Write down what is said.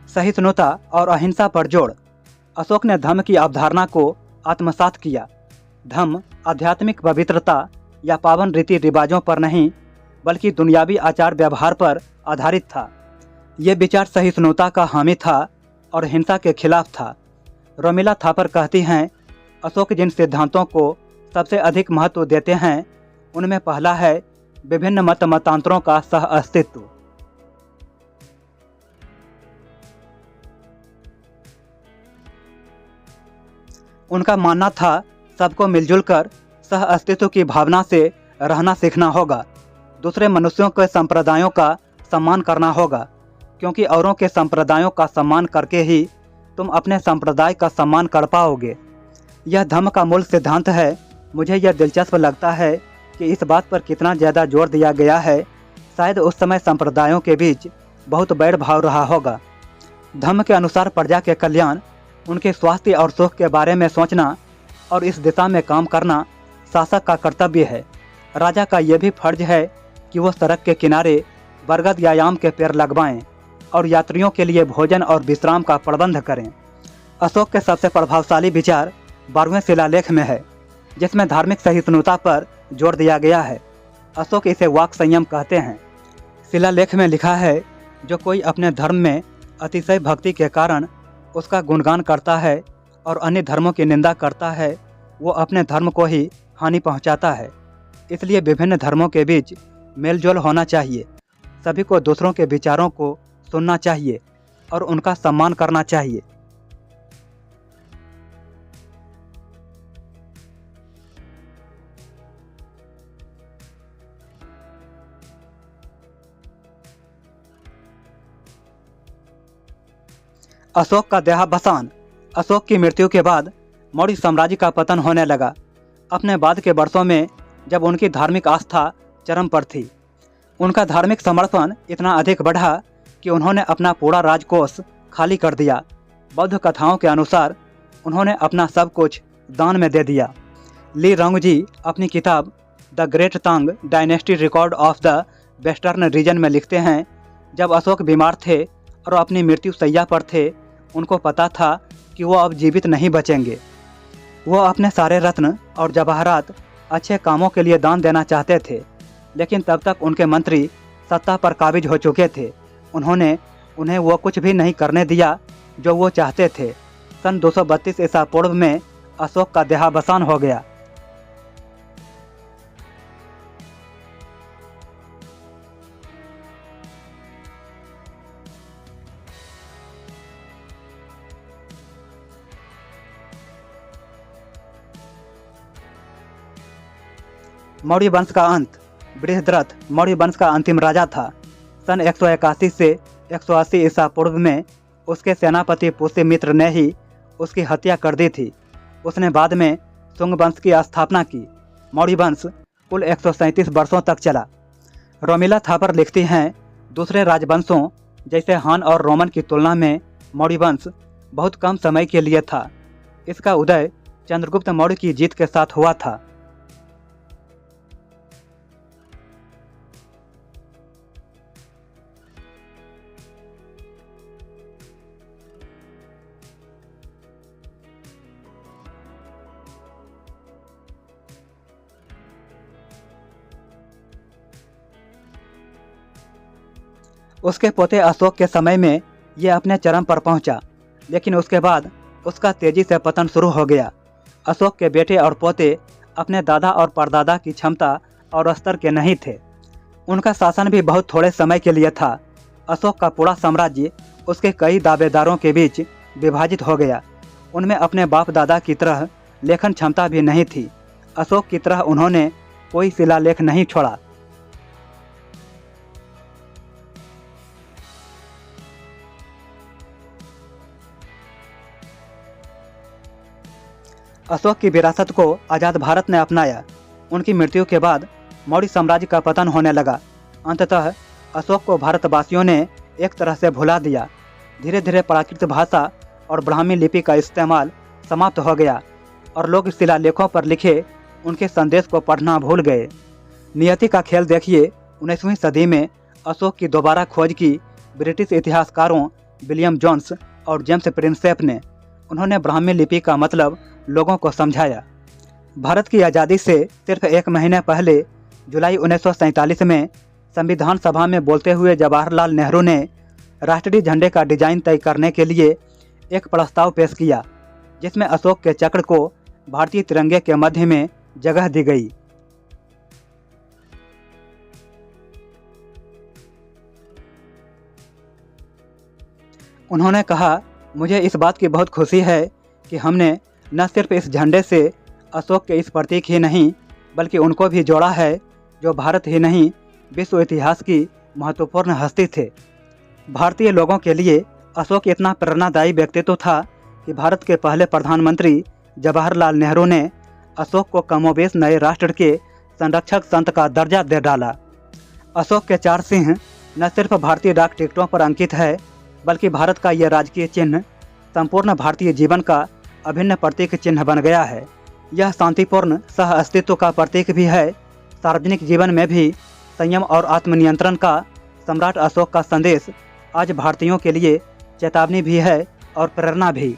सहिष्णुता और अहिंसा पर जोर। अशोक ने धम्म की अवधारणा को आत्मसात किया। धम्म आध्यात्मिक पवित्रता या पावन रीति रिवाजों पर नहीं बल्कि दुनियावी आचार व्यवहार पर आधारित था। ये विचार सहिष्णुता का हामी था और हिंसा के खिलाफ था। रोमिला थापर कहती हैं, अशोक जिन सिद्धांतों को सबसे अधिक महत्व देते हैं उनमें पहला है विभिन्न मतांतरों का सह अस्तित्व। उनका मानना था सबको मिलजुल कर सह अस्तित्व की भावना से रहना सीखना होगा। दूसरे मनुष्यों के संप्रदायों का सम्मान करना होगा, क्योंकि औरों के संप्रदायों का सम्मान करके ही तुम अपने संप्रदाय का सम्मान कर पाओगे। यह धम्म का मूल सिद्धांत है। मुझे यह दिलचस्प लगता है कि इस बात पर कितना ज़्यादा जोर दिया गया है। शायद उस समय संप्रदायों के बीच बहुत बैर भाव रहा होगा। धम्म के अनुसार प्रजा के कल्याण, उनके स्वास्थ्य और सुख के बारे में सोचना और इस दिशा में काम करना शासक का कर्तव्य है। राजा का यह भी फर्ज है कि वो सड़क के किनारे बरगद या आम के पेड़ लगवाएं और यात्रियों के लिए भोजन और विश्राम का प्रबंध करें। अशोक के सबसे प्रभावशाली विचार 12वें शिलालेख में है, जिसमें धार्मिक सहिष्णुता पर जोर दिया गया है। अशोक इसे वाक संयम कहते हैं। शिलालेख में लिखा है, जो कोई अपने धर्म में अतिशय भक्ति के कारण उसका गुणगान करता है और अन्य धर्मों की निंदा करता है, वो अपने धर्म को ही हानि पहुंचाता है। इसलिए विभिन्न धर्मों के बीच मेलजोल होना चाहिए। सभी को दूसरों के विचारों को सुनना चाहिए और उनका सम्मान करना चाहिए। अशोक का देहावसान। अशोक की मृत्यु के बाद मौर्य साम्राज्य का पतन होने लगा। अपने बाद के वर्षों में जब उनकी धार्मिक आस्था चरम पर थी, उनका धार्मिक समर्पण इतना अधिक बढ़ा कि उन्होंने अपना पूरा राजकोष खाली कर दिया। बौद्ध कथाओं के अनुसार उन्होंने अपना सब कुछ दान में दे दिया। ली रंगजी अपनी किताब the great Thang dynasty record of the western region में लिखते हैं, जब अशोक बीमार थे और अपनी मृत्यु शैया पर थे, उनको पता था कि वो अब जीवित नहीं बचेंगे। वो अपने सारे रत्न और जवाहरात अच्छे कामों के लिए दान देना चाहते थे, लेकिन तब तक उनके मंत्री सत्ता पर काबिज हो चुके थे। उन्होंने उन्हें वो कुछ भी नहीं करने दिया जो वो चाहते थे। सन 232 ईसा पूर्व में अशोक का देहावसान हो गया। मौर्य वंश का अंत। बृहद्रथ मौर्य वंश का अंतिम राजा था। सन 181 से 180 ईसा पूर्व में उसके सेनापति पुष्यमित्र ने ही उसकी हत्या कर दी थी। उसने बाद में शुंग वंश की स्थापना की। मौर्य वंश कुल 137 वर्षों तक चला। रोमिला थापर लिखती हैं, दूसरे राजवंशों जैसे हान और रोमन की तुलना में मौर्य वंश बहुत कम समय के लिए था। इसका उदय चंद्रगुप्त मौर्य की जीत के साथ हुआ था। उसके पोते अशोक के समय में ये अपने चरम पर पहुंचा, लेकिन उसके बाद उसका तेजी से पतन शुरू हो गया। अशोक के बेटे और पोते अपने दादा और परदादा की क्षमता और स्तर के नहीं थे। उनका शासन भी बहुत थोड़े समय के लिए था। अशोक का पूरा साम्राज्य उसके कई दावेदारों के बीच विभाजित हो गया। उनमें अपने बाप दादा की तरह लेखन क्षमता भी नहीं थी। अशोक की तरह उन्होंने कोई शिलालेख नहीं छोड़ा। अशोक की विरासत को आज़ाद भारत ने अपनाया। उनकी मृत्यु के बाद मौर्य साम्राज्य का पतन होने लगा। अंततः अशोक को भारतवासियों ने एक तरह से भुला दिया। धीरे धीरे प्राकृत भाषा और ब्राह्मी लिपि का इस्तेमाल समाप्त हो गया और लोग शिलालेखों पर लिखे उनके संदेश को पढ़ना भूल गए। नियति का खेल देखिए। 19वीं सदी में अशोक की दोबारा खोज की ब्रिटिश इतिहासकारों विलियम जोन्स और जेम्स प्रिंसेप ने। उन्होंने ब्राह्मी लिपि का मतलब लोगों को समझाया। भारत की आज़ादी से सिर्फ 1 महीने पहले जुलाई 1947 में संविधान सभा में बोलते हुए जवाहरलाल नेहरू ने राष्ट्रीय झंडे का डिजाइन तय करने के लिए एक प्रस्ताव पेश किया, जिसमें अशोक के चक्र को भारतीय तिरंगे के मध्य में जगह दी गई। उन्होंने कहा, मुझे इस बात की बहुत खुशी है कि हमने न सिर्फ इस झंडे से अशोक के इस प्रतीक ही नहीं बल्कि उनको भी जोड़ा है जो भारत ही नहीं विश्व इतिहास की महत्वपूर्ण हस्ती थे। भारतीय लोगों के लिए अशोक इतना प्रेरणादायी व्यक्तित्व था कि भारत के पहले प्रधानमंत्री जवाहरलाल नेहरू ने अशोक को कमोबेश नए राष्ट्र के संरक्षक संत का दर्जा दे डाला। अशोक के 4 सिंह न सिर्फ भारतीय डाक टिकटों पर अंकित है बल्कि भारत का यह राजकीय चिन्ह संपूर्ण भारतीय जीवन का अभिन्न प्रतीक चिन्ह बन गया है। यह शांतिपूर्ण सह अस्तित्व का प्रतीक भी है। सार्वजनिक जीवन में भी संयम और आत्मनियंत्रण का सम्राट अशोक का संदेश आज भारतीयों के लिए चेतावनी भी है और प्रेरणा भी।